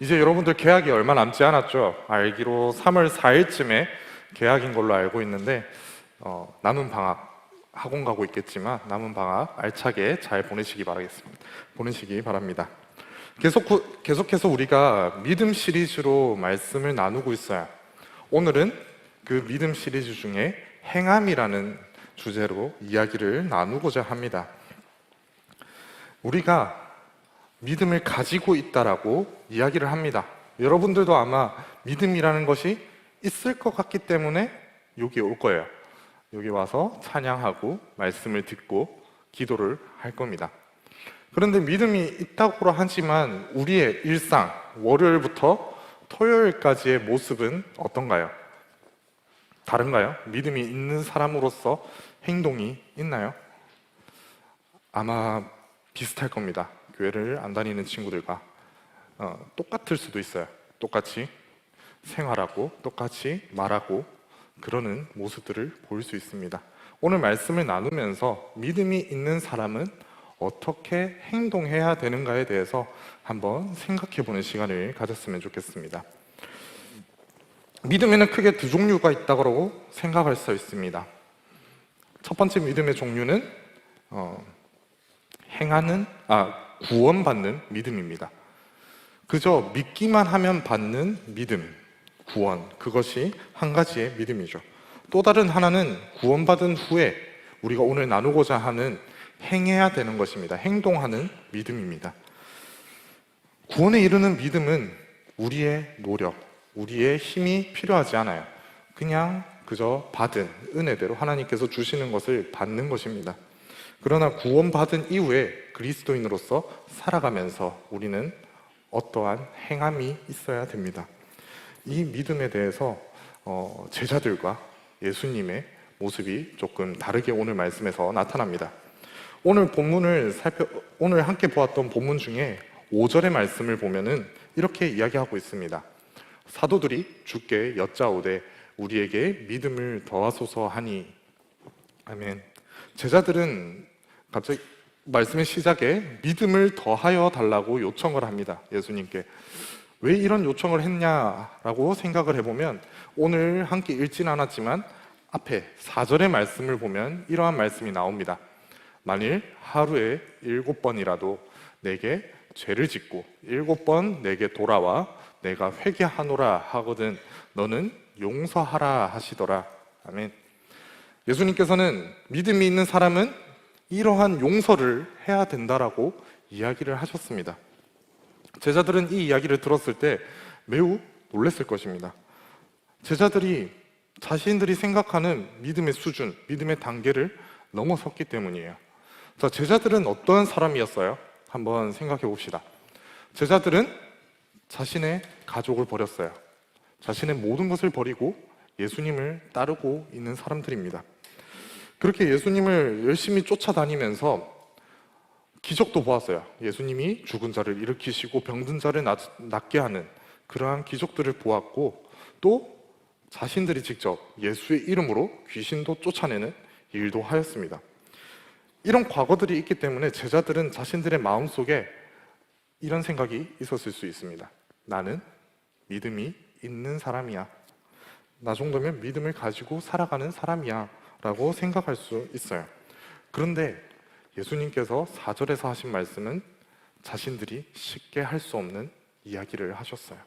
이제 여러분들 개학이 얼마 남지 않았죠? 알기로 3월 4일쯤에 개학인 걸로 알고 있는데 남은 방학 학원 가고 있겠지만 남은 방학 알차게 잘 보내시기 바랍니다. 계속해서 우리가 믿음 시리즈로 말씀을 나누고 있어요. 오늘은 그 믿음 시리즈 중에 행함이라는 주제로 이야기를 나누고자 합니다. 우리가 믿음을 가지고 있다라고 이야기를 합니다. 여러분들도 아마 믿음이라는 것이 있을 것 같기 때문에 여기 올 거예요. 여기 와서 찬양하고 말씀을 듣고 기도를 할 겁니다. 그런데 믿음이 있다고 하지만 우리의 일상, 월요일부터 토요일까지의 모습은 어떤가요? 다른가요? 믿음이 있는 사람으로서 행동이 있나요? 아마 비슷할 겁니다. 교회를 안 다니는 친구들과 똑같을 수도 있어요. 똑같이 생활하고 똑같이 말하고 그러는 모습들을 볼 수 있습니다. 오늘 말씀을 나누면서 믿음이 있는 사람은 어떻게 행동해야 되는가에 대해서 한번 생각해보는 시간을 가졌으면 좋겠습니다. 믿음에는 크게 두 종류가 있다고 생각할 수 있습니다. 첫 번째 믿음의 종류는 구원받는 믿음입니다. 그저 믿기만 하면 받는 믿음, 구원, 그것이 한 가지의 믿음이죠. 또 다른 하나는 구원받은 후에 우리가 오늘 나누고자 하는 행해야 되는 것입니다. 행동하는 믿음입니다. 구원에 이르는 믿음은 우리의 노력, 우리의 힘이 필요하지 않아요. 그저 받은 은혜대로 하나님께서 주시는 것을 받는 것입니다. 그러나 구원받은 이후에 그리스도인으로서 살아가면서 우리는 어떠한 행함이 있어야 됩니다. 이 믿음에 대해서 제자들과 예수님의 모습이 조금 다르게 오늘 말씀에서 나타납니다. 오늘 함께 보았던 본문 중에 5절의 말씀을 보면은 이렇게 이야기하고 있습니다. 사도들이 주께 여짜오되 우리에게 믿음을 더하소서 하니. 아멘. 제자들은 갑자기 말씀의 시작에 믿음을 더하여 달라고 요청을 합니다. 예수님께. 왜 이런 요청을 했냐라고 생각을 해보면 오늘 함께 읽진 않았지만 앞에 4절의 말씀을 보면 이러한 말씀이 나옵니다. 만일 하루에 7번이라도 내게 죄를 짓고 7번 내게 돌아와 내가 회개하노라 하거든 너는 용서하라 하시더라. 아멘. 예수님께서는 믿음이 있는 사람은 이러한 용서를 해야 된다라고 이야기를 하셨습니다. 제자들은 이 이야기를 들었을 때 매우 놀랐을 것입니다. 제자들이 자신들이 생각하는 믿음의 수준, 믿음의 단계를 넘어섰기 때문이에요. 자, 제자들은 어떤 사람이었어요? 한번 생각해 봅시다. 제자들은 자신의 가족을 버렸어요. 자신의 모든 것을 버리고 예수님을 따르고 있는 사람들입니다. 그렇게 예수님을 열심히 쫓아다니면서 기적도 보았어요. 예수님이 죽은 자를 일으키시고 병든 자를 낫게 하는 그러한 기적들을 보았고 또 자신들이 직접 예수의 이름으로 귀신도 쫓아내는 일도 하였습니다. 이런 과거들이 있기 때문에 제자들은 자신들의 마음속에 이런 생각이 있었을 수 있습니다. 나는 믿음이 있는 사람이야. 나 정도면 믿음을 가지고 살아가는 사람이야 라고 생각할 수 있어요. 그런데 예수님께서 4절에서 하신 말씀은 자신들이 쉽게 할 수 없는 이야기를 하셨어요.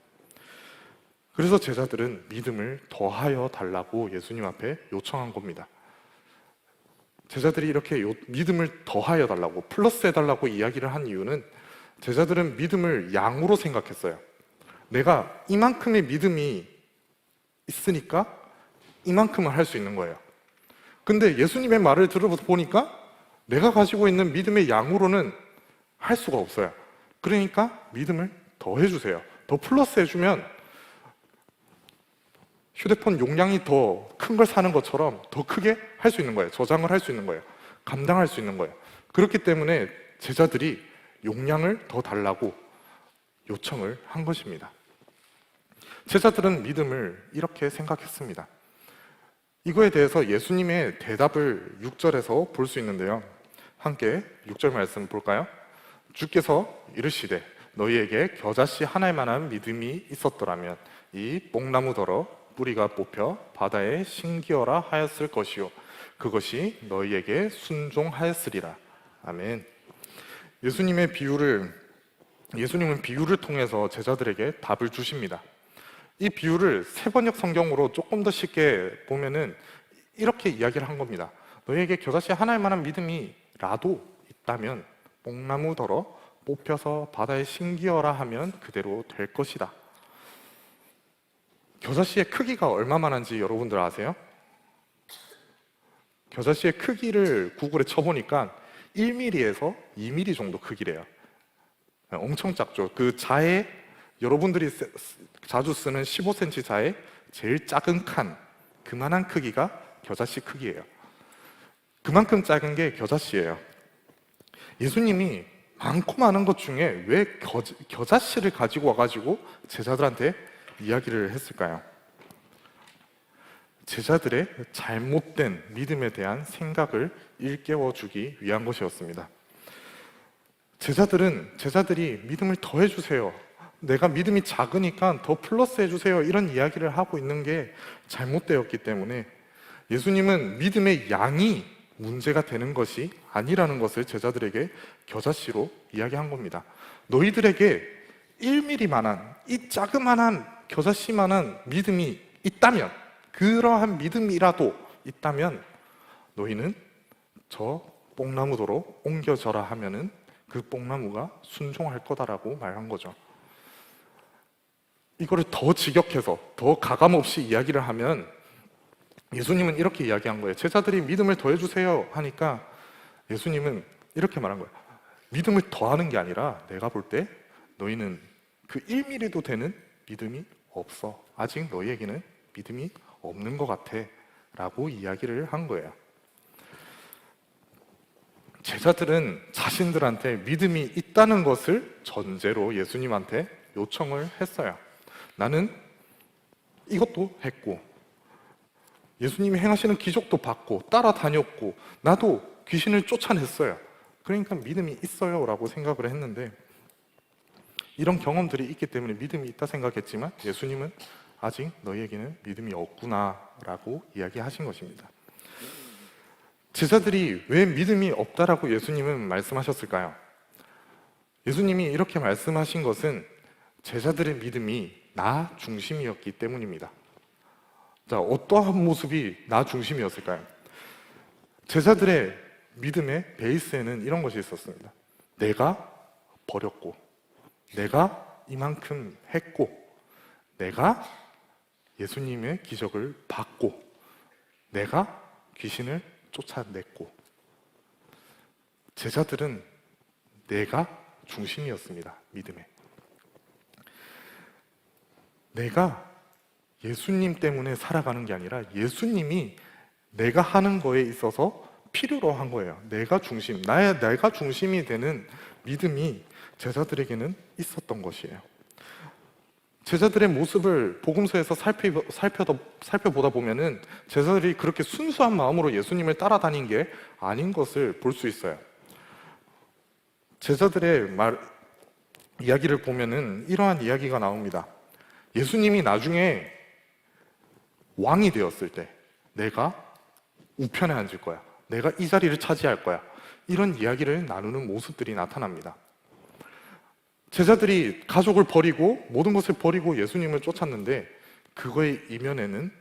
그래서 제자들은 믿음을 더하여 달라고 예수님 앞에 요청한 겁니다. 제자들이 이렇게 믿음을 더하여 달라고, 플러스 해달라고 이야기를 한 이유는 제자들은 믿음을 양으로 생각했어요. 내가 이만큼의 믿음이 있으니까 이만큼을 할 수 있는 거예요. 근데 예수님의 말을 들어보니까 내가 가지고 있는 믿음의 양으로는 할 수가 없어요. 그러니까 믿음을 더 해주세요. 더 플러스 해주면 휴대폰 용량이 더 큰 걸 사는 것처럼 더 크게 할 수 있는 거예요. 저장을 할 수 있는 거예요. 감당할 수 있는 거예요. 그렇기 때문에 제자들이 용량을 더 달라고 요청을 한 것입니다. 제자들은 믿음을 이렇게 생각했습니다. 이거에 대해서 예수님의 대답을 6절에서 볼 수 있는데요. 함께 6절 말씀 볼까요? 주께서 이르시되 너희에게 겨자씨 하나만한 믿음이 있었더라면 이 뽕나무더러 뿌리가 뽑혀 바다에 심기어라 하였을 것이요 그것이 너희에게 순종하였으리라. 아멘. 예수님은 비유를 통해서 제자들에게 답을 주십니다. 이 비유를 세번역 성경으로 조금 더 쉽게 보면은 이렇게 이야기를 한 겁니다. 너희에게 겨자씨 하나만한 믿음이라도 있다면 뽕나무더러 뽑혀서 바다에 심기어라 하면 그대로 될 것이다. 겨자씨의 크기가 얼마만한지 여러분들 아세요? 겨자씨의 크기를 구글에 쳐보니까 1mm에서 2mm 정도 크기래요. 엄청 작죠. 그 자에 여러분들이 자주 쓰는 15cm 자에 제일 작은 칸, 그만한 크기가 겨자씨 크기예요. 그만큼 작은 게 겨자씨예요. 예수님이 많고 많은 것 중에 왜 겨자씨를 가지고 와가지고 제자들한테 이야기를 했을까요? 제자들의 잘못된 믿음에 대한 생각을 일깨워주기 위한 것이었습니다. 제자들이 믿음을 더해주세요, 내가 믿음이 작으니까 더 플러스 해주세요, 이런 이야기를 하고 있는 게 잘못되었기 때문에 예수님은 믿음의 양이 문제가 되는 것이 아니라는 것을 제자들에게 겨자씨로 이야기한 겁니다. 너희들에게 1mm만한 이 자그만한 겨자씨만한 믿음이 있다면, 그러한 믿음이라도 있다면 너희는 저 뽕나무도로 옮겨져라 하면은 그 뽕나무가 순종할 거다라고 말한 거죠. 이거를 더 직역해서 더 가감없이 이야기를 하면 예수님은 이렇게 이야기한 거예요. 제자들이 믿음을 더해주세요 하니까 예수님은 이렇게 말한 거예요. 믿음을 더하는 게 아니라 내가 볼 때 너희는 그 1mm도 되는 믿음이 없어. 아직 너희에게는 믿음이 없는 것 같아 라고 이야기를 한 거예요. 제자들은 자신들한테 믿음이 있다는 것을 전제로 예수님한테 요청을 했어요. 나는 이것도 했고 예수님이 행하시는 기적도 받고 따라다녔고 나도 귀신을 쫓아냈어요. 그러니까 믿음이 있어요 라고 생각을 했는데, 이런 경험들이 있기 때문에 믿음이 있다 생각했지만 예수님은 아직 너희에게는 믿음이 없구나 라고 이야기하신 것입니다. 제자들이 왜 믿음이 없다라고 예수님은 말씀하셨을까요? 예수님이 이렇게 말씀하신 것은 제자들의 믿음이 나 중심이었기 때문입니다. 자, 어떠한 모습이 나 중심이었을까요? 제자들의 믿음의 베이스에는 이런 것이 있었습니다. 내가 버렸고, 내가 이만큼 했고, 내가 예수님의 기적을 받고, 내가 귀신을 쫓아냈고. 제자들은 내가 중심이었습니다. 믿음에. 내가 예수님 때문에 살아가는 게 아니라 예수님이 내가 하는 거에 있어서 필요로 한 거예요. 내가 중심이 되는 믿음이 제자들에게는 있었던 것이에요. 제자들의 모습을 복음서에서 살펴보다 보면은 제자들이 그렇게 순수한 마음으로 예수님을 따라다닌 게 아닌 것을 볼 수 있어요. 제자들의 이야기를 보면은 이러한 이야기가 나옵니다. 예수님이 나중에 왕이 되었을 때 내가 우편에 앉을 거야, 내가 이 자리를 차지할 거야, 이런 이야기를 나누는 모습들이 나타납니다. 제자들이 가족을 버리고 모든 것을 버리고 예수님을 쫓았는데 그거의 이면에는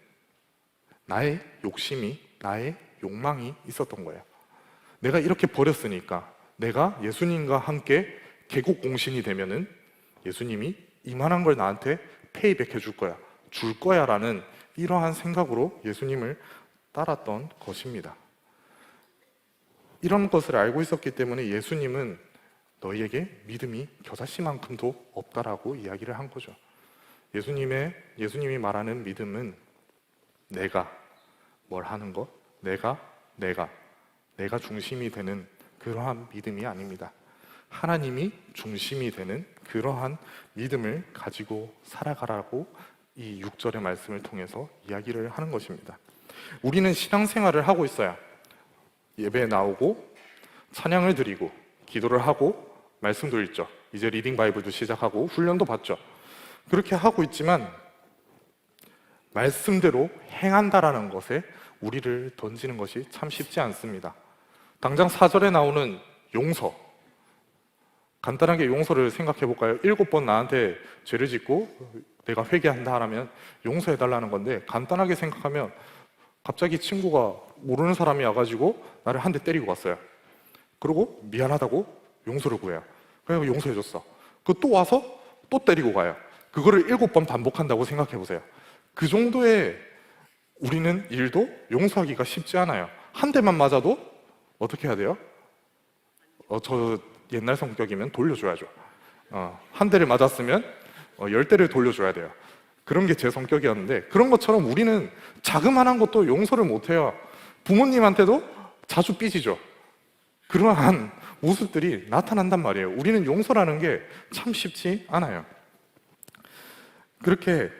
나의 욕심이, 나의 욕망이 있었던 거예요. 내가 이렇게 버렸으니까 내가 예수님과 함께 계곡공신이 되면은 예수님이 이만한 걸 나한테 페이백 해줄 거야, 줄 거야 라는 이러한 생각으로 예수님을 따랐던 것입니다. 이런 것을 알고 있었기 때문에 예수님은 너희에게 믿음이 겨자씨만큼도 없다라고 이야기를 한 거죠. 예수님이 말하는 믿음은 내가 뭘 하는 것, 내가 중심이 되는 그러한 믿음이 아닙니다. 하나님이 중심이 되는 그러한 믿음을 가지고 살아가라고 이 6절의 말씀을 통해서 이야기를 하는 것입니다. 우리는 신앙생활을 하고 있어요. 예배에 나오고 찬양을 드리고 기도를 하고 말씀도 읽죠. 이제 리딩 바이블도 시작하고 훈련도 받죠. 그렇게 하고 있지만 말씀대로 행한다라는 것에 우리를 던지는 것이 참 쉽지 않습니다. 당장 4절에 나오는 용서, 간단하게 용서를 생각해 볼까요? 7번 나한테 죄를 짓고 내가 회개한다 하면 용서해 달라는 건데, 간단하게 생각하면 갑자기 친구가 모르는 사람이 와가지고 나를 한 대 때리고 갔어요. 그리고 미안하다고 용서를 구해요. 그래서 용서해 줬어. 그 또 와서 또 때리고 가요. 그거를 7번 반복한다고 생각해 보세요. 그 정도의 우리는 일도 용서하기가 쉽지 않아요. 한 대만 맞아도 어떻게 해야 돼요? 저 옛날 성격이면 돌려줘야죠. 한 대를 맞았으면 10대를 돌려줘야 돼요. 그런 게 제 성격이었는데, 그런 것처럼 우리는 자그마한 것도 용서를 못해요. 부모님한테도 자주 삐지죠. 그러한 모습들이 나타난단 말이에요. 우리는 용서라는 게 참 쉽지 않아요. 그렇게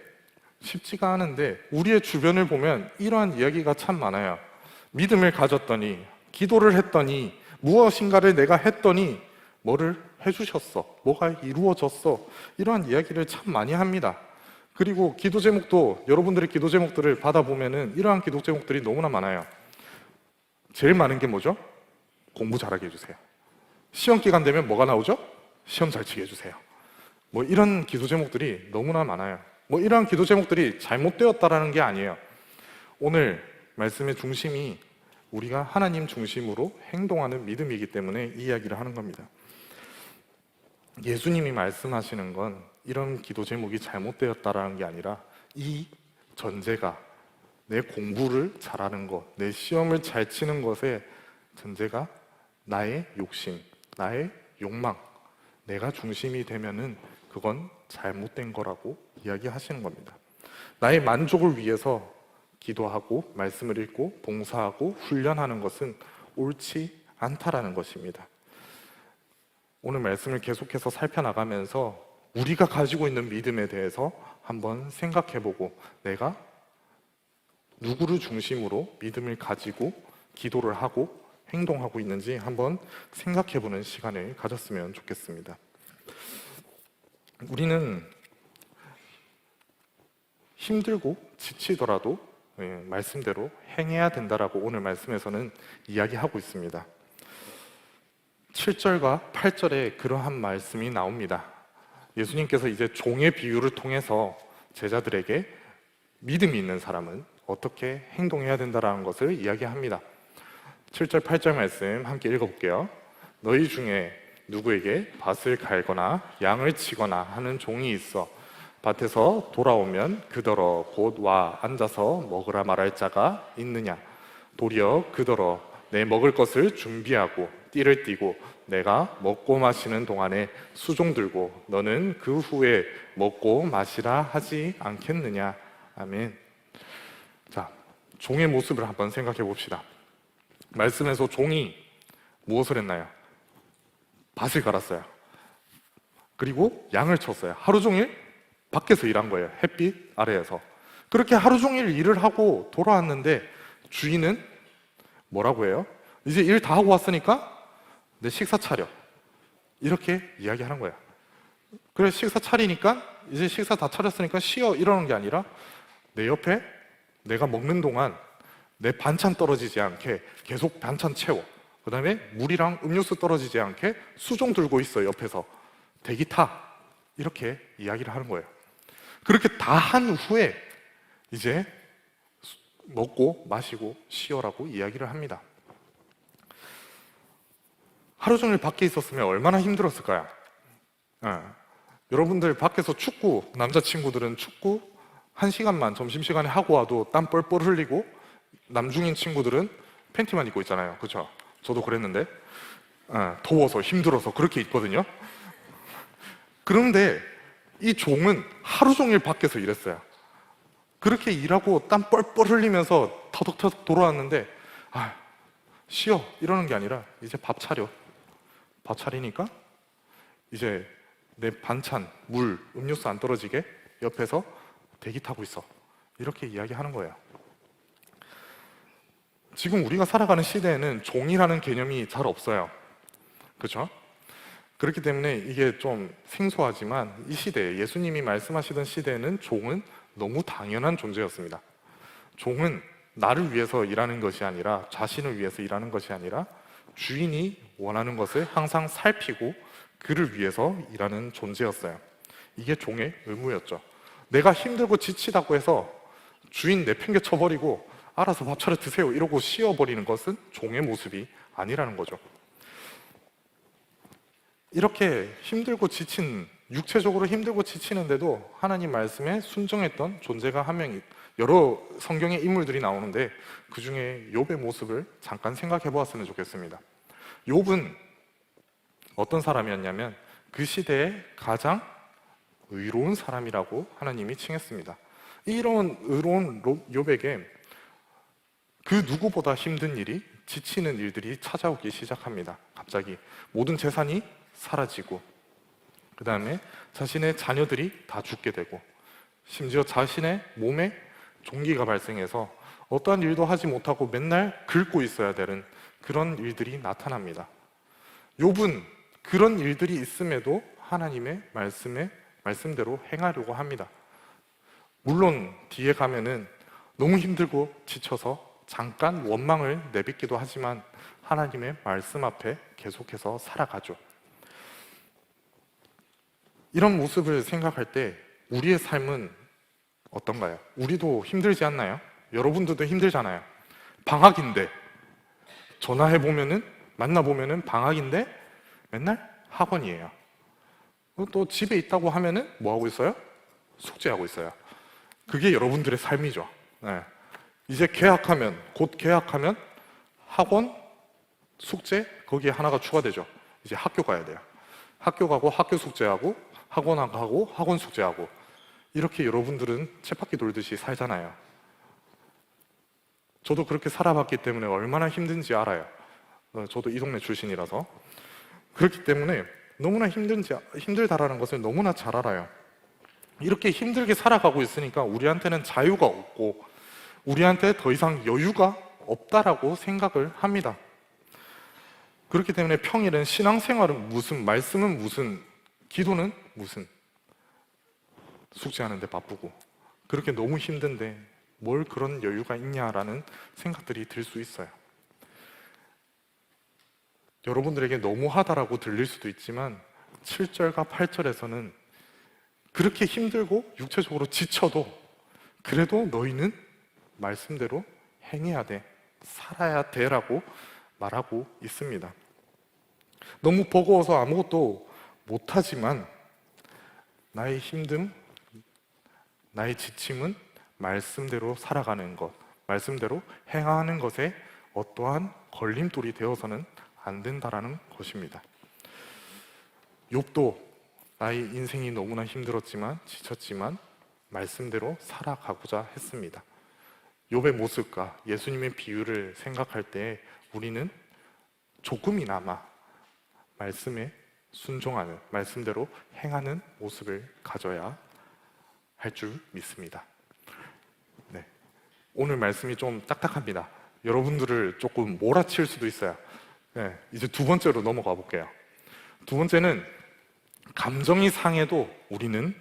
쉽지가 않은데 우리의 주변을 보면 이러한 이야기가 참 많아요. 믿음을 가졌더니, 기도를 했더니, 무엇인가를 내가 했더니 뭐를 해주셨어, 뭐가 이루어졌어, 이러한 이야기를 참 많이 합니다. 그리고 기도 제목도, 여러분들의 기도 제목들을 받아보면은 이러한 기도 제목들이 너무나 많아요. 제일 많은 게 뭐죠? 공부 잘하게 해주세요. 시험 기간 되면 뭐가 나오죠? 시험 잘 치게 해주세요. 뭐 이런 기도 제목들이 너무나 많아요. 뭐 이러한 기도 제목들이 잘못되었다라는 게 아니에요. 오늘 말씀의 중심이 우리가 하나님 중심으로 행동하는 믿음이기 때문에 이 이야기를 하는 겁니다. 예수님이 말씀하시는 건 이런 기도 제목이 잘못되었다라는 게 아니라, 이 전제가, 내 공부를 잘하는 것, 내 시험을 잘 치는 것의 전제가 나의 욕심, 나의 욕망, 내가 중심이 되면은 그건 잘못된 거라고 이야기하시는 겁니다. 나의 만족을 위해서 기도하고 말씀을 읽고 봉사하고 훈련하는 것은 옳지 않다라는 것입니다. 오늘 말씀을 계속해서 살펴나가면서 우리가 가지고 있는 믿음에 대해서 한번 생각해보고, 내가 누구를 중심으로 믿음을 가지고 기도를 하고 행동하고 있는지 한번 생각해보는 시간을 가졌으면 좋겠습니다. 우리는 힘들고 지치더라도 말씀대로 행해야 된다라고 오늘 말씀에서는 이야기하고 있습니다. 7절과 8절에 그러한 말씀이 나옵니다. 예수님께서 이제 종의 비유를 통해서 제자들에게 믿음이 있는 사람은 어떻게 행동해야 된다는 것을 이야기합니다. 7절, 8절 말씀 함께 읽어볼게요. 너희 중에 누구에게 밭을 갈거나 양을 치거나 하는 종이 있어 밭에서 돌아오면 그더러 곧 와 앉아서 먹으라 말할 자가 있느냐? 도리어 그더러 내 먹을 것을 준비하고 띠를 띠고 내가 먹고 마시는 동안에 수종 들고 너는 그 후에 먹고 마시라 하지 않겠느냐? 아멘. 자, 종의 모습을 한번 생각해 봅시다. 말씀에서 종이 무엇을 했나요? 밭을 갈았어요. 그리고 양을 쳤어요. 하루 종일 밖에서 일한 거예요. 햇빛 아래에서. 그렇게 하루 종일 일을 하고 돌아왔는데 주인은 뭐라고 해요? 이제 일 다 하고 왔으니까 내 식사 차려, 이렇게 이야기하는 거예요. 그래, 식사 차리니까 이제 식사 다 차렸으니까 쉬어, 이러는 게 아니라 내 옆에 내가 먹는 동안 내 반찬 떨어지지 않게 계속 반찬 채워, 그 다음에 물이랑 음료수 떨어지지 않게 수종 들고 있어, 옆에서 대기 타, 이렇게 이야기를 하는 거예요. 그렇게 다 한 후에 이제 먹고 마시고 쉬어라고 이야기를 합니다. 하루 종일 밖에 있었으면 얼마나 힘들었을까요? 여러분들 밖에서 축구, 남자친구들은 축구 1시간만 점심시간에 하고 와도 땀 뻘뻘 흘리고, 남중인 친구들은 팬티만 입고 있잖아요. 그렇죠? 저도 그랬는데 더워서 힘들어서 그렇게 있거든요. 그런데 이 종은 하루 종일 밖에서 일했어요. 그렇게 일하고 땀 뻘뻘 흘리면서 터덕터덕 돌아왔는데 쉬어, 이러는 게 아니라 이제 밥 차려. 밥 차리니까 이제 내 반찬, 물, 음료수 안 떨어지게 옆에서 대기 타고 있어, 이렇게 이야기하는 거예요. 지금 우리가 살아가는 시대에는 종이라는 개념이 잘 없어요. 그렇죠? 그렇기 때문에 이게 좀 생소하지만 이 시대에, 예수님이 말씀하시던 시대에는 종은 너무 당연한 존재였습니다. 종은 나를 위해서 일하는 것이 아니라, 자신을 위해서 일하는 것이 아니라 주인이 원하는 것을 항상 살피고 그를 위해서 일하는 존재였어요. 이게 종의 의무였죠. 내가 힘들고 지치다고 해서 주인 내팽개 쳐버리고 알아서 밥 차려 드세요 이러고 씌워버리는 것은 종의 모습이 아니라는 거죠. 이렇게 힘들고 지친, 육체적으로 힘들고 지치는데도 하나님 말씀에 순종했던 존재가 한 명이, 여러 성경의 인물들이 나오는데 그 중에 욥의 모습을 잠깐 생각해 보았으면 좋겠습니다. 욥은 어떤 사람이었냐면 그 시대에 가장 의로운 사람이라고 하나님이 칭했습니다. 이런 의로운 욥에게 그 누구보다 힘든 일이, 지치는 일들이 찾아오기 시작합니다. 갑자기 모든 재산이 사라지고, 그 다음에 자신의 자녀들이 다 죽게 되고, 심지어 자신의 몸에 종기가 발생해서 어떠한 일도 하지 못하고 맨날 긁고 있어야 되는 그런 일들이 나타납니다. 욥은 그런 일들이 있음에도 하나님의 말씀대로 행하려고 합니다. 물론 뒤에 가면은 너무 힘들고 지쳐서 잠깐 원망을 내뱉기도 하지만 하나님의 말씀 앞에 계속해서 살아가죠. 이런 모습을 생각할 때 우리의 삶은 어떤가요? 우리도 힘들지 않나요? 여러분들도 힘들잖아요. 방학인데, 전화해보면은, 만나보면은 방학인데 맨날 학원이에요. 또 집에 있다고 하면은 뭐 하고 있어요? 숙제하고 있어요. 그게 여러분들의 삶이죠. 네. 이제 곧 계약하면 학원, 숙제, 거기에 하나가 추가되죠. 이제 학교 가야 돼요. 학교 가고 학교 숙제하고 학원 가고 학원 숙제하고, 이렇게 여러분들은 쳇바퀴 돌듯이 살잖아요. 저도 그렇게 살아봤기 때문에 얼마나 힘든지 알아요. 저도 이 동네 출신이라서. 그렇기 때문에 너무나 힘들다라는 것을 너무나 잘 알아요. 이렇게 힘들게 살아가고 있으니까 우리한테는 자유가 없고 우리한테 더 이상 여유가 없다라고 생각을 합니다. 그렇기 때문에 평일엔 신앙생활은 무슨, 말씀은 무슨, 기도는 무슨, 숙제하는데 바쁘고, 그렇게 너무 힘든데 뭘 그런 여유가 있냐라는 생각들이 들 수 있어요. 여러분들에게 너무하다라고 들릴 수도 있지만 7절과 8절에서는 그렇게 힘들고 육체적으로 지쳐도 그래도 너희는 말씀대로 행해야 돼, 살아야 돼라고 말하고 있습니다. 너무 버거워서 아무것도 못하지만 나의 힘듦, 나의 지침은 말씀대로 살아가는 것, 말씀대로 행하는 것에 어떠한 걸림돌이 되어서는 안 된다라는 것입니다. 욥도 나의 인생이 너무나 힘들었지만 지쳤지만 말씀대로 살아가고자 했습니다. 욥의 모습과 예수님의 비유를 생각할 때 우리는 조금이나마 말씀에 순종하는, 말씀대로 행하는 모습을 가져야 할 줄 믿습니다. 네. 오늘 말씀이 좀 딱딱합니다. 여러분들을 조금 몰아칠 수도 있어요. 네. 이제 두 번째로 넘어가 볼게요. 두 번째는 감정이 상해도 우리는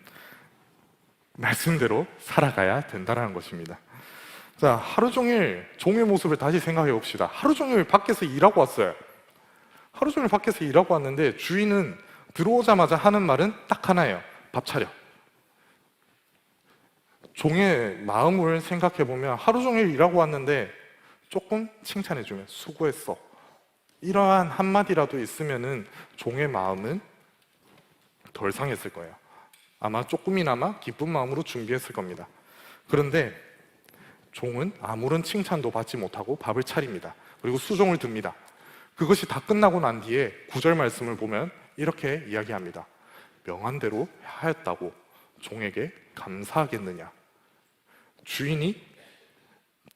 말씀대로 살아가야 된다는 것입니다. 자, 하루 종일 종의 모습을 다시 생각해 봅시다. 하루 종일 밖에서 일하고 왔어요. 하루 종일 밖에서 일하고 왔는데 주인은 들어오자마자 하는 말은 딱 하나예요. 밥 차려. 종의 마음을 생각해 보면 하루 종일 일하고 왔는데 조금 칭찬해 주면 수고했어, 이러한 한마디라도 있으면은 종의 마음은 덜 상했을 거예요. 아마 조금이나마 기쁜 마음으로 준비했을 겁니다. 그런데 종은 아무런 칭찬도 받지 못하고 밥을 차립니다. 그리고 수종을 듭니다. 그것이 다 끝나고 난 뒤에 9절 말씀을 보면 이렇게 이야기합니다. 명한대로 하였다고 종에게 감사하겠느냐. 주인이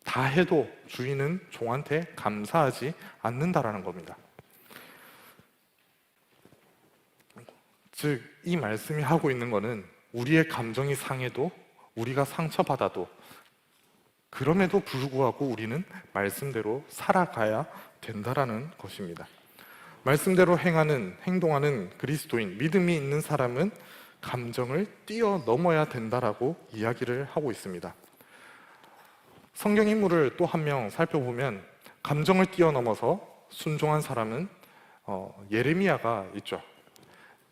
다 해도 주인은 종한테 감사하지 않는다라는 겁니다. 즉, 이 말씀이 하고 있는 것은 우리의 감정이 상해도, 우리가 상처받아도, 그럼에도 불구하고 우리는 말씀대로 살아가야 된다라는 것입니다. 말씀대로 행하는, 행동하는 그리스도인, 믿음이 있는 사람은 감정을 뛰어넘어야 된다라고 이야기를 하고 있습니다. 성경 인물을 또 한 명 살펴보면 감정을 뛰어넘어서 순종한 사람은 예레미야가 있죠.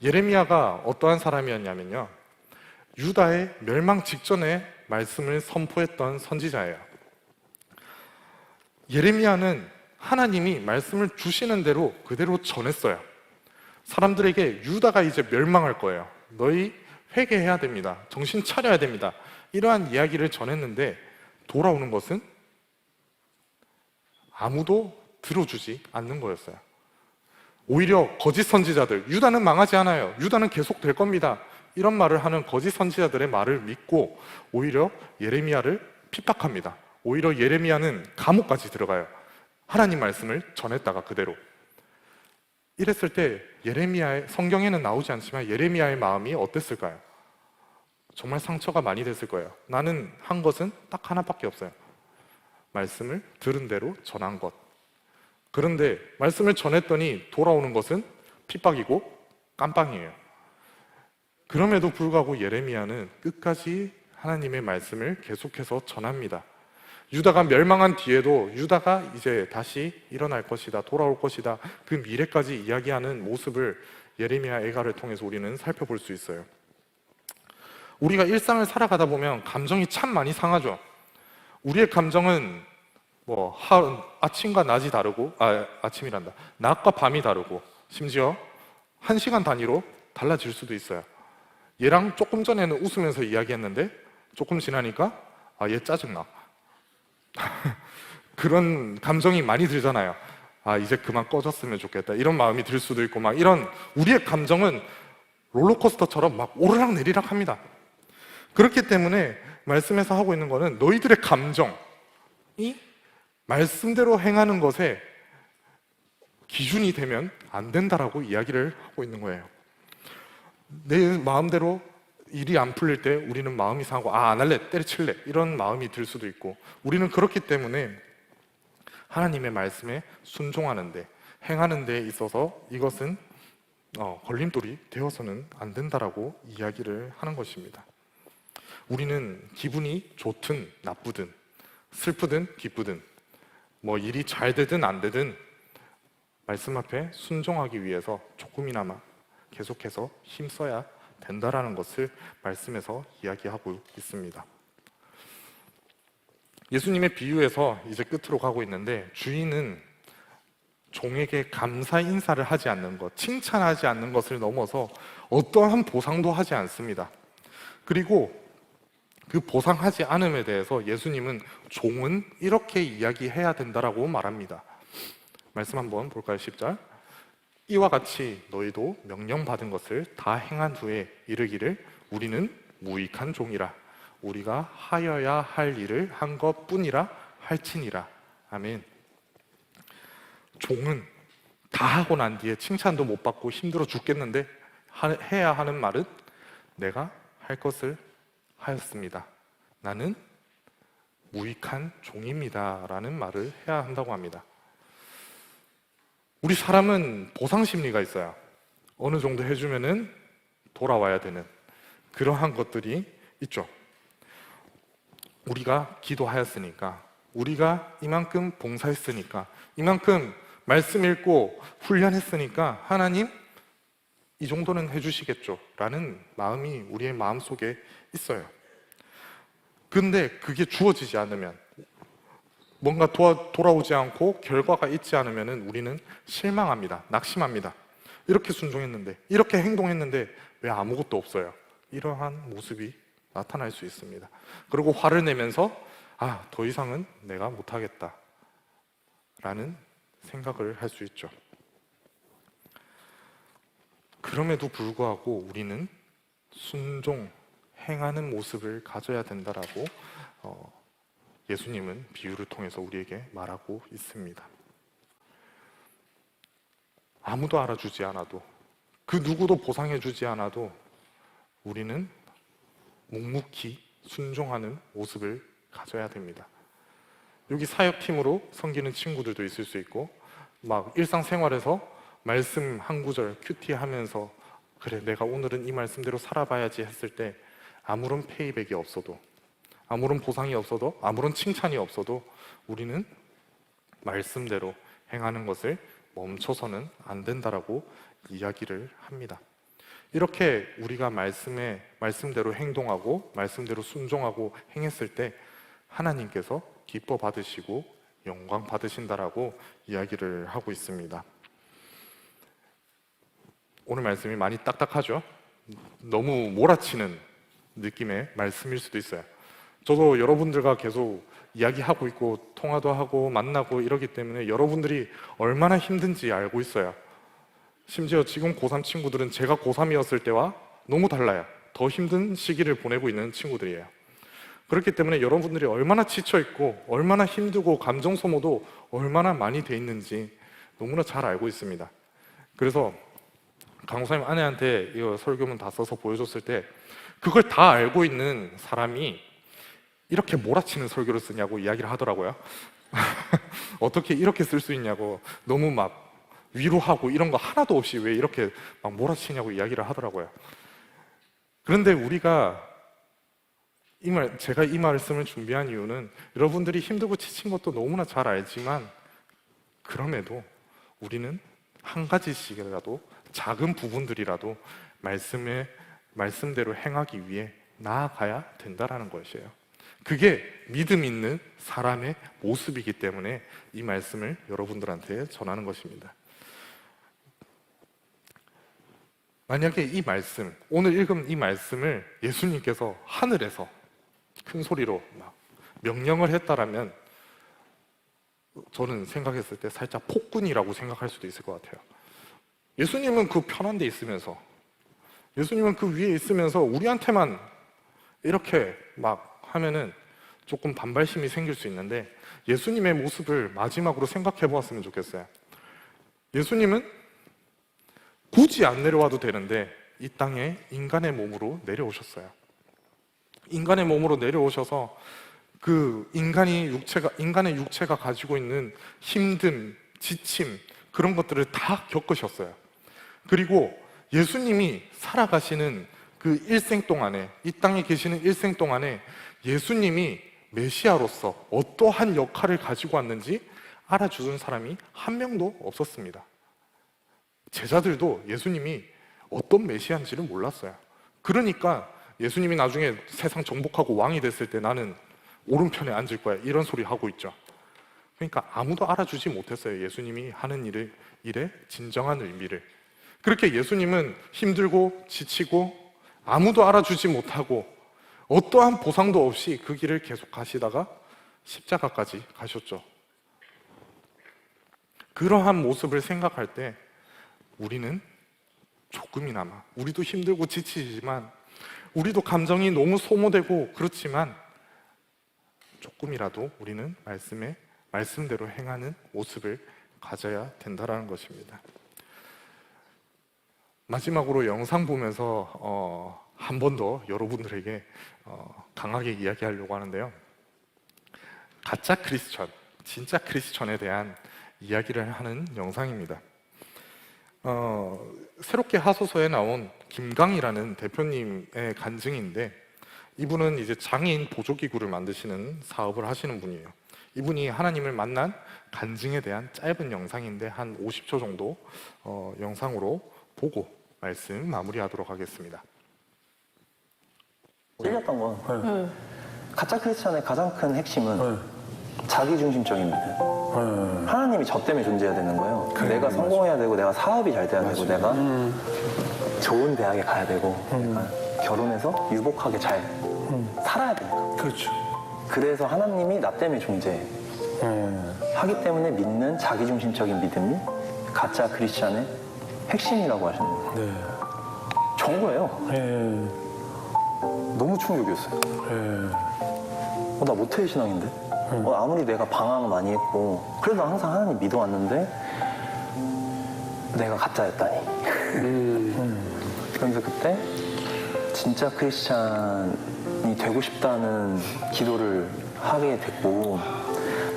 예레미야가 어떠한 사람이었냐면요, 유다의 멸망 직전에 말씀을 선포했던 선지자예요. 예레미야는 하나님이 말씀을 주시는 대로 그대로 전했어요. 사람들에게 유다가 이제 멸망할 거예요. 너희 회개해야 됩니다. 정신 차려야 됩니다. 이러한 이야기를 전했는데 돌아오는 것은 아무도 들어주지 않는 거였어요. 오히려 거짓 선지자들, 유다는 망하지 않아요. 유다는 계속 될 겁니다. 이런 말을 하는 거짓 선지자들의 말을 믿고 오히려 예레미야를 핍박합니다. 오히려 예레미야는 감옥까지 들어가요. 하나님 말씀을 전했다가 그대로. 이랬을 때 예레미야의, 성경에는 나오지 않지만 예레미야의 마음이 어땠을까요? 정말 상처가 많이 됐을 거예요. 나는 한 것은 딱 하나밖에 없어요. 말씀을 들은 대로 전한 것. 그런데 말씀을 전했더니 돌아오는 것은 핍박이고 깜빵이에요. 그럼에도 불구하고 예레미야는 끝까지 하나님의 말씀을 계속해서 전합니다. 유다가 멸망한 뒤에도 유다가 이제 다시 일어날 것이다, 돌아올 것이다, 그 미래까지 이야기하는 모습을 예레미야 애가를 통해서 우리는 살펴볼 수 있어요. 우리가 일상을 살아가다 보면 감정이 참 많이 상하죠. 우리의 감정은 아침과 낮이 다르고, 아침이란다, 낮과 밤이 다르고, 심지어 1시간 단위로 달라질 수도 있어요. 얘랑 조금 전에는 웃으면서 이야기했는데 조금 지나니까 얘 짜증나. 그런 감정이 많이 들잖아요. 이제 그만 꺼졌으면 좋겠다, 이런 마음이 들 수도 있고, 막 이런 우리의 감정은 롤러코스터처럼 막 오르락 내리락 합니다. 그렇기 때문에 말씀에서 하고 있는 거는 너희들의 감정이 말씀대로 행하는 것에 기준이 되면 안 된다라고 이야기를 하고 있는 거예요. 내 마음대로 일이 안 풀릴 때 우리는 마음이 상하고 안 할래, 때려칠래, 이런 마음이 들 수도 있고, 우리는 그렇기 때문에 하나님의 말씀에 순종하는데, 행하는 데 있어서 이것은 걸림돌이 되어서는 안 된다라고 이야기를 하는 것입니다. 우리는 기분이 좋든 나쁘든, 슬프든 기쁘든, 일이 잘 되든 안 되든 말씀 앞에 순종하기 위해서 조금이나마 계속해서 힘써야 된다라는 것을 말씀에서 이야기하고 있습니다. 예수님의 비유에서 이제 끝으로 가고 있는데, 주인은 종에게 감사 인사를 하지 않는 것, 칭찬하지 않는 것을 넘어서 어떠한 보상도 하지 않습니다. 그리고 그 보상하지 않음에 대해서 예수님은 종은 이렇게 이야기해야 된다라고 말합니다. 말씀 한번 볼까요? 10절. 이와 같이 너희도 명령받은 것을 다 행한 후에 이르기를 우리는 무익한 종이라, 우리가 하여야 할 일을 한 것뿐이라 할지니라. 아멘. 종은 다 하고 난 뒤에 칭찬도 못 받고 힘들어 죽겠는데 해야 하는 말은 내가 할 것을 하였습니다. 나는 무익한 종입니다 라는 말을 해야 한다고 합니다. 우리 사람은 보상 심리가 있어요. 어느 정도 해주면은 돌아와야 되는 그러한 것들이 있죠. 우리가 기도하였으니까, 우리가 이만큼 봉사했으니까, 이만큼 말씀 읽고 훈련했으니까 하나님 이 정도는 해주시겠죠 라는 마음이 우리의 마음속에 있어요. 근데 그게 주어지지 않으면, 뭔가 돌아오지 않고 결과가 있지 않으면 우리는 실망합니다. 낙심합니다. 이렇게 순종했는데, 이렇게 행동했는데 왜 아무것도 없어요? 이러한 모습이 나타날 수 있습니다. 그리고 화를 내면서 더 이상은 내가 못하겠다 라는 생각을 할 수 있죠. 그럼에도 불구하고 우리는 순종, 행하는 모습을 가져야 된다라고 예수님은 비유를 통해서 우리에게 말하고 있습니다. 아무도 알아주지 않아도, 그 누구도 보상해주지 않아도 우리는 묵묵히 순종하는 모습을 가져야 됩니다. 여기 사역팀으로 섬기는 친구들도 있을 수 있고, 막 일상생활에서 말씀 한 구절 큐티하면서 그래 내가 오늘은 이 말씀대로 살아봐야지 했을 때 아무런 페이백이 없어도, 아무런 보상이 없어도, 아무런 칭찬이 없어도 우리는 말씀대로 행하는 것을 멈춰서는 안 된다라고 이야기를 합니다. 이렇게 우리가 말씀대로 행동하고 말씀대로 순종하고 행했을 때 하나님께서 기뻐 받으시고 영광 받으신다라고 이야기를 하고 있습니다. 오늘 말씀이 많이 딱딱하죠? 너무 몰아치는 느낌의 말씀일 수도 있어요. 저도 여러분들과 계속 이야기하고 있고 통화도 하고 만나고 이러기 때문에 여러분들이 얼마나 힘든지 알고 있어요. 심지어 지금 고3 친구들은 제가 고3이었을 때와 너무 달라요. 더 힘든 시기를 보내고 있는 친구들이에요. 그렇기 때문에 여러분들이 얼마나 지쳐있고 얼마나 힘들고 감정 소모도 얼마나 많이 돼 있는지 너무나 잘 알고 있습니다. 그래서 강호사님 아내한테 이거 설교문 다 써서 보여줬을 때 그걸 다 알고 있는 사람이 이렇게 몰아치는 설교를 쓰냐고 이야기를 하더라고요. 어떻게 이렇게 쓸 수 있냐고, 너무 막 위로하고 이런 거 하나도 없이 왜 이렇게 막 몰아치냐고 이야기를 하더라고요. 그런데 우리가 제가 이 말씀을 준비한 이유는 여러분들이 힘들고 지친 것도 너무나 잘 알지만 그럼에도 우리는 한 가지씩이라도 작은 부분들이라도 말씀대로 행하기 위해 나아가야 된다라는 것이에요. 그게 믿음 있는 사람의 모습이기 때문에 이 말씀을 여러분들한테 전하는 것입니다. 만약에 이 말씀, 오늘 읽은 이 말씀을 예수님께서 하늘에서 큰 소리로 막 명령을 했다라면 저는 생각했을 때 살짝 폭군이라고 생각할 수도 있을 것 같아요. 예수님은 그 편한 데 있으면서, 예수님은 그 위에 있으면서 우리한테만 이렇게 막 하면은 조금 반발심이 생길 수 있는데 예수님의 모습을 마지막으로 생각해 보았으면 좋겠어요. 예수님은 굳이 안 내려와도 되는데 이 땅에 인간의 몸으로 내려오셨어요. 인간의 몸으로 내려오셔서 그 인간의 육체가 가지고 있는 힘듦, 지침 그런 것들을 다 겪으셨어요. 그리고 예수님이 살아가시는 그 일생 동안에, 이 땅에 계시는 일생 동안에 예수님이 메시아로서 어떠한 역할을 가지고 왔는지 알아주는 사람이 한 명도 없었습니다. 제자들도 예수님이 어떤 메시아인지를 몰랐어요. 그러니까 예수님이 나중에 세상 정복하고 왕이 됐을 때 나는 오른편에 앉을 거야 이런 소리 하고 있죠. 그러니까 아무도 알아주지 못했어요. 예수님이 하는 일의 진정한 의미를. 그렇게 예수님은 힘들고 지치고 아무도 알아주지 못하고 어떠한 보상도 없이 그 길을 계속 가시다가 십자가까지 가셨죠. 그러한 모습을 생각할 때 우리는 조금이나마, 우리도 힘들고 지치지만 우리도 감정이 너무 소모되고 그렇지만 조금이라도 우리는 말씀대로 행하는 모습을 가져야 된다는 것입니다. 마지막으로 영상 보면서 한 번 더 여러분들에게 강하게 이야기하려고 하는데요. 가짜 크리스천, 진짜 크리스천에 대한 이야기를 하는 영상입니다. 새롭게 하소서에 나온 김강이라는 대표님의 간증인데 이분은 이제 장애인 보조기구를 만드시는 사업을 하시는 분이에요. 이분이 하나님을 만난 간증에 대한 짧은 영상인데 한 50초 정도 영상으로 보고 말씀 마무리하도록 하겠습니다. 찔렸던 건 가짜 크리스천의 가장 큰 핵심은 자기중심적인 믿음. 하나님이 저 때문에 존재해야 되는 거예요. 내가 성공해야 되고 내가 사업이 잘 돼야 되고 내가 좋은 대학에 가야 되고 내가 결혼해서 유복하게 잘 살아야 되니까. 그렇죠. 그래서 하나님이 나 때문에 존재해 하기 때문에 믿는 자기중심적인 믿음이 가짜 크리스천의 핵심이라고 하시는 거예요. 네. 정말요. 예. 너무 충격이었어요. 예. 나 모태신앙인데? 아무리 내가 방황 많이 했고 그래도 항상 하나님 믿어왔는데 내가 가짜였다니. 그래서 그때 진짜 크리스찬이 되고 싶다는 기도를 하게 됐고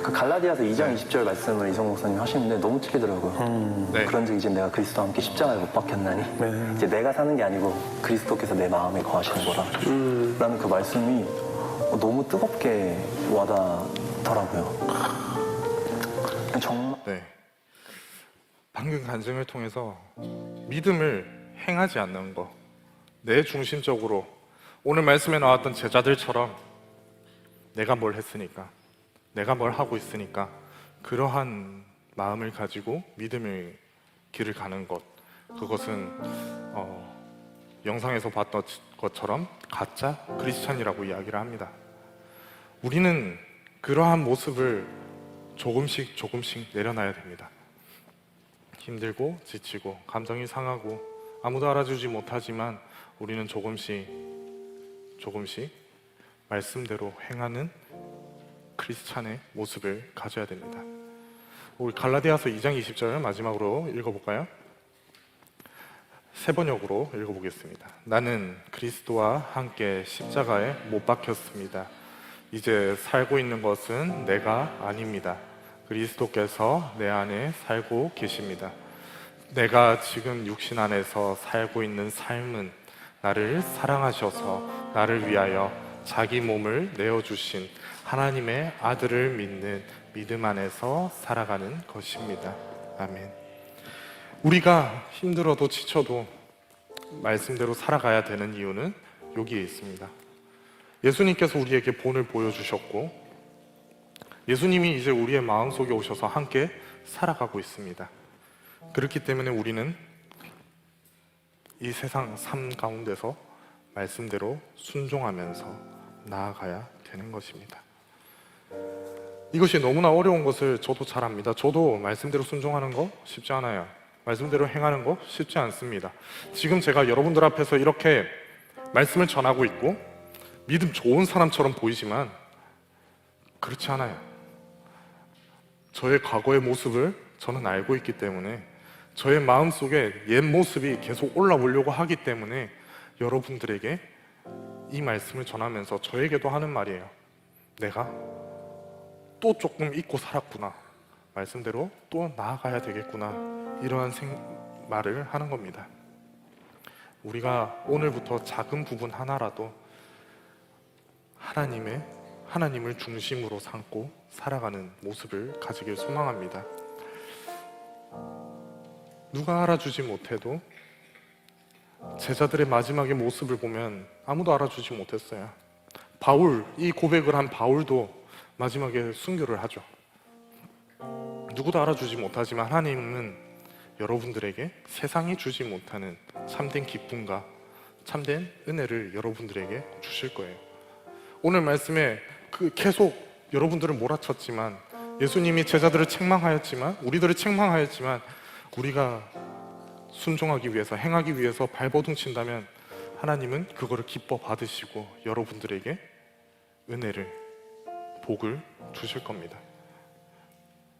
그 갈라디아서 2장 20절 말씀을 이성국 목사님 하시는데 너무 틀리더라고요. 네. 그런즉 이제 내가 그리스도와 함께 십자가에 못 박혔나니 이제 내가 사는 게 아니고 그리스도께서 내 마음에 거하시는 거라 라는 그 말씀이 너무 뜨겁게 와닿더라고요. 정말 네. 방금 간증을 통해서 믿음을 행하지 않는 것, 내 중심적으로 오늘 말씀에 나왔던 제자들처럼 내가 뭘 했으니까, 내가 뭘 하고 있으니까 그러한 마음을 가지고 믿음의 길을 가는 것, 그것은 영상에서 봤던 것처럼 가짜 크리스찬이라고 이야기를 합니다. 우리는 그러한 모습을 조금씩 내려놔야 됩니다. 힘들고 지치고 감정이 상하고 아무도 알아주지 못하지만 우리는 조금씩 말씀대로 행하는 크리스찬의 모습을 가져야 됩니다. 우리 갈라디아서 2장 20절 마지막으로 읽어볼까요? 세 번역으로 읽어보겠습니다. 나는 그리스도와 함께 십자가에 못 박혔습니다. 이제 살고 있는 것은 내가 아닙니다. 그리스도께서 내 안에 살고 계십니다. 내가 지금 육신 안에서 살고 있는 삶은 나를 사랑하셔서 나를 위하여 자기 몸을 내어주신 하나님의 아들을 믿는 믿음 안에서 살아가는 것입니다. 아멘. 우리가 힘들어도 지쳐도 말씀대로 살아가야 되는 이유는 여기에 있습니다. 예수님께서 우리에게 본을 보여주셨고 예수님이 이제 우리의 마음속에 오셔서 함께 살아가고 있습니다. 그렇기 때문에 우리는 이 세상 삶 가운데서 말씀대로 순종하면서 나아가야 되는 것입니다. 이것이 너무나 어려운 것을 저도 잘 압니다. 저도 말씀대로 순종하는 거 쉽지 않아요. 말씀대로 행하는 거 쉽지 않습니다. 지금 제가 여러분들 앞에서 이렇게 말씀을 전하고 있고 믿음 좋은 사람처럼 보이지만 그렇지 않아요. 저의 과거의 모습을 저는 알고 있기 때문에 저의 마음속에 옛 모습이 계속 올라오려고 하기 때문에 여러분들에게 이 말씀을 전하면서 저에게도 하는 말이에요. 내가 또 조금 잊고 살았구나. 말씀대로 또 나아가야 되겠구나. 이러한 말을 하는 겁니다. 우리가 오늘부터 작은 부분 하나라도 하나님을 중심으로 삼고 살아가는 모습을 가지길 소망합니다. 누가 알아주지 못해도 제자들의 마지막의 모습을 보면 아무도 알아주지 못했어요. 이 고백을 한 바울도 마지막에 순교를 하죠. 누구도 알아주지 못하지만 하나님은 여러분들에게 세상이 주지 못하는 참된 기쁨과 참된 은혜를 여러분들에게 주실 거예요. 오늘 말씀에 계속 여러분들을 몰아쳤지만 예수님이 제자들을 책망하였지만 우리들을 책망하였지만 우리가 순종하기 위해서 행하기 위해서 발버둥 친다면 하나님은 그거를 기뻐 받으시고 여러분들에게 은혜를 복을 주실 겁니다.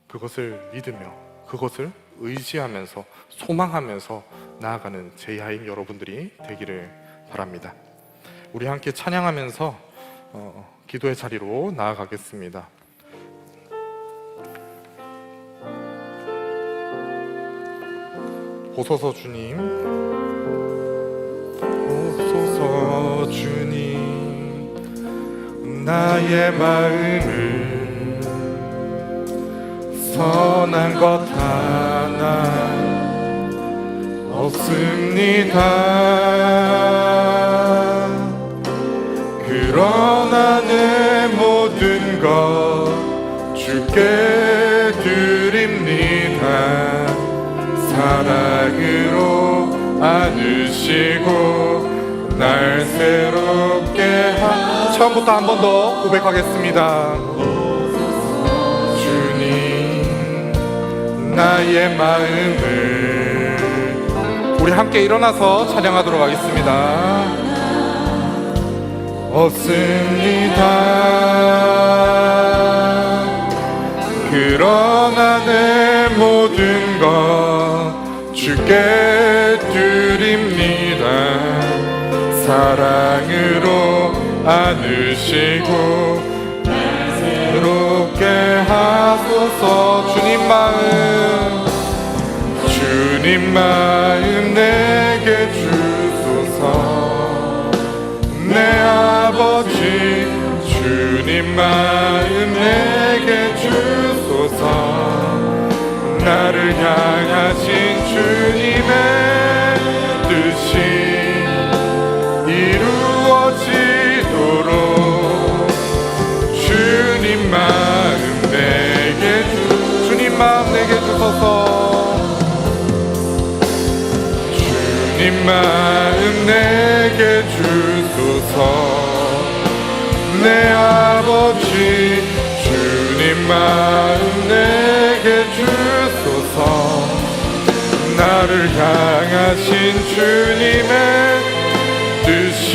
그것을 믿으며 그것을 의지하면서 소망하면서 나아가는 제야인 여러분들이 되기를 바랍니다. 우리 함께 찬양하면서 기도의 자리로 나아가겠습니다. 오소서 주님, 오소서 주님, 나의 마음을 선한 것 하나 없습니다. 그러나 내 모든 것 주께 드립니다. 사랑으로 안으시고 날 새롭게 처음부터 한 번 더 고백하겠습니다. 주님, 나의 마음을 우리 함께 일어나서 찬양하도록 하겠습니다. 없습니다. 그러나 내 모든 것 주께 드립니다. 사랑으로 안으시고 새롭게 주소서. 주님 마음 내게 주소서. 내 아버지 주님 마음 내게 주소서. 나를 향하신 주님의 뜻이 이루어지도록 주님 마음 내게 주소서. 주님 마음 내게 주소서. 내 아버지 주님 마음 내게 주소서. 나를 향하신 주님의 뜻이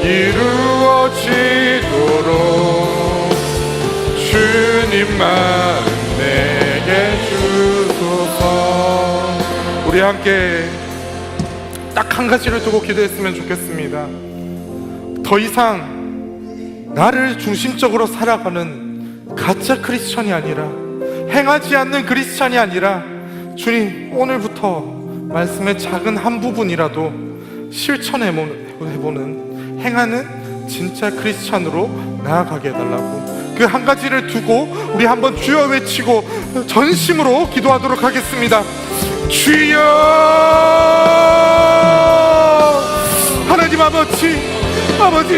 이루어지도록 주님 마음 내게 주소서. 우리 함께 딱 한 가지를 두고 기도했으면 좋겠습니다. 더 이상 나를 중심적으로 살아가는 가짜 크리스천이 아니라, 행하지 않는 크리스천이 아니라, 주님 오늘부터 말씀의 작은 한 부분이라도 실천해보는, 행하는 진짜 크리스천으로 나아가게 해달라고, 그 한 가지를 두고 우리 한번 주여 외치고 전심으로 기도하도록 하겠습니다. 주여! 하나님 아버지,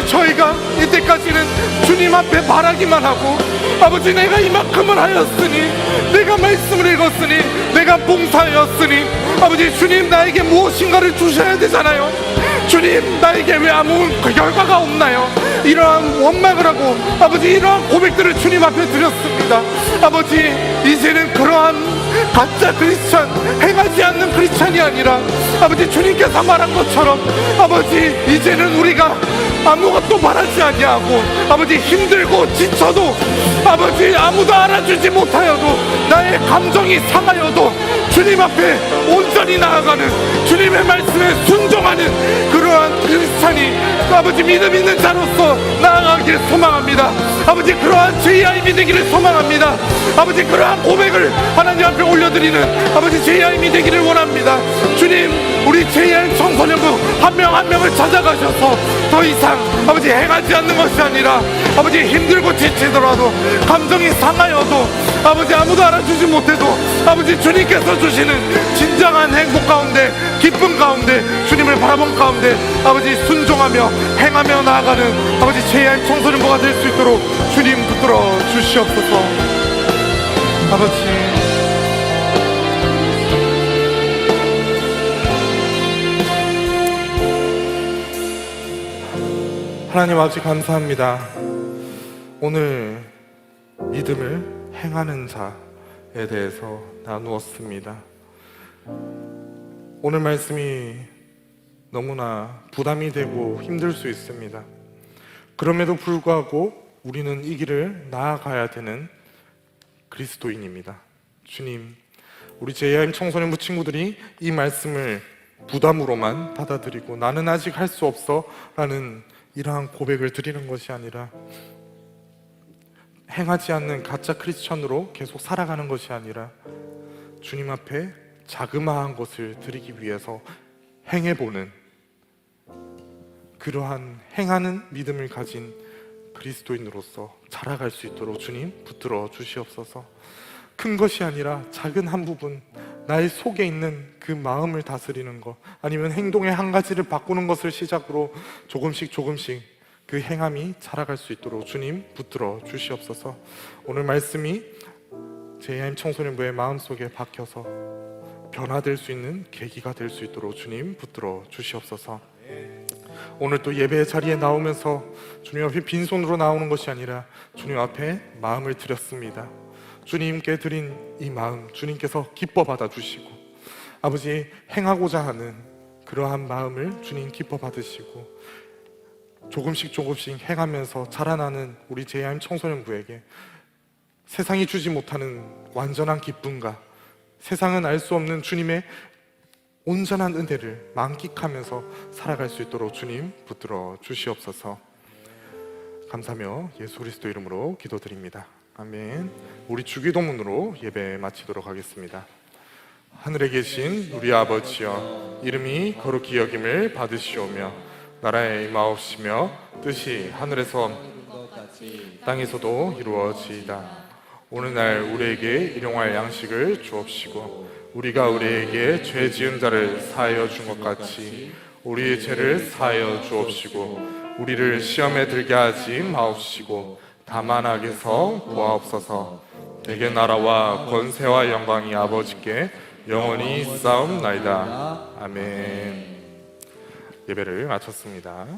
저희가 이때까지는 주님 앞에 바라기만 하고, 아버지 내가 이만큼을 하였으니, 내가 말씀을 읽었으니, 내가 봉사하였으니, 아버지 주님 나에게 무엇인가를 주셔야 되잖아요. 주님 나에게 왜 아무 결과가 없나요? 이러한 원망을 하고, 아버지 이러한 고백들을 주님 앞에 드렸습니다. 아버지 이제는 그러한 가짜 크리스찬, 행하지 않는 크리스찬이 아니라, 아버지 주님께서 말한 것처럼, 아버지 이제는 우리가 아무것도 바라지 아니하고, 아버지 힘들고 지쳐도, 아버지 아무도 알아주지 못하여도, 나의 감정이 상하여도 주님 앞에 온전히 나아가는, 주님의 말씀에 순종하는 그러한 크리스찬이, 아버지 믿음 있는 자로서 나아가기를 소망합니다. 아버지 그러한 JIM이 되기를 소망합니다. 아버지 그러한 고백을 하나님 앞에 올려드리는 아버지 JIM이 되기를 원합니다. 주님 우리 JIM 청소년부 한 명 한 명을 찾아가셔서 더 이상 아버지 행하지 않는 것이 아니라, 아버지 힘들고 지치더라도, 감정이 상하여도, 아버지 아무도 알아주지 못해도, 아버지 주님께서 주시는 진정한 행복 가운데, 기쁨 가운데, 주님을 바라본 가운데 아버지 순종하며 행하며 나아가는 아버지 JIM 청소년부가 될 수 있도록 주님 붙들어 주시옵소서. 아버지 하나님 아버지 감사합니다. 오늘 믿음을 행하는 자에 대해서 나누었습니다. 오늘 말씀이 너무나 부담이 되고 힘들 수 있습니다. 그럼에도 불구하고 우리는 이 길을 나아가야 되는 그리스도인입니다. 주님, 우리 JIM 청소년부 친구들이 이 말씀을 부담으로만 받아들이고 나는 아직 할 수 없어 라는 이러한 고백을 드리는 것이 아니라, 행하지 않는 가짜 크리스천으로 계속 살아가는 것이 아니라, 주님 앞에 자그마한 것을 드리기 위해서 행해보는, 그러한 행하는 믿음을 가진 그리스도인으로서 자라갈 수 있도록 주님 붙들어 주시옵소서. 큰 것이 아니라 작은 한 부분, 나의 속에 있는 그 마음을 다스리는 것, 아니면 행동의 한 가지를 바꾸는 것을 시작으로 조금씩 그 행함이 자라갈 수 있도록 주님 붙들어 주시옵소서. 오늘 말씀이 JIM 청소년부의 마음속에 박혀서 변화될 수 있는 계기가 될 수 있도록 주님 붙들어 주시옵소서. 오늘 또 예배의 자리에 나오면서 주님 앞에 빈손으로 나오는 것이 아니라 주님 앞에 마음을 드렸습니다. 주님께 드린 이 마음 주님께서 기뻐 받아주시고, 아버지 행하고자 하는 그러한 마음을 주님 기뻐 받으시고, 조금씩 행하면서 자라나는 우리 JIM 청소년부에게 세상이 주지 못하는 완전한 기쁨과 세상은 알 수 없는 주님의 온전한 은혜를 만끽하면서 살아갈 수 있도록 주님 붙들어 주시옵소서. 감사하며 예수 그리스도 이름으로 기도드립니다. 아멘. 우리 주기도문으로 예배 마치도록 하겠습니다. 하늘에 계신 우리 아버지여, 이름이 거룩히 여김을 받으시오며 나라의 임하옵시며 뜻이 하늘에서 땅에서도 이루어지이다. 오늘날 우리에게 일용할 양식을 주옵시고 우리가 우리에게 죄 지은 자를 사하여 준 것 같이 우리의 죄를 사하여 주옵시고 우리를 시험에 들게 하지 마옵시고 다만 악에서 구하옵소서. 대개 나라와 권세와 영광이 아버지께 영원히 쌓옵나이다. 아멘. 예배를 마쳤습니다.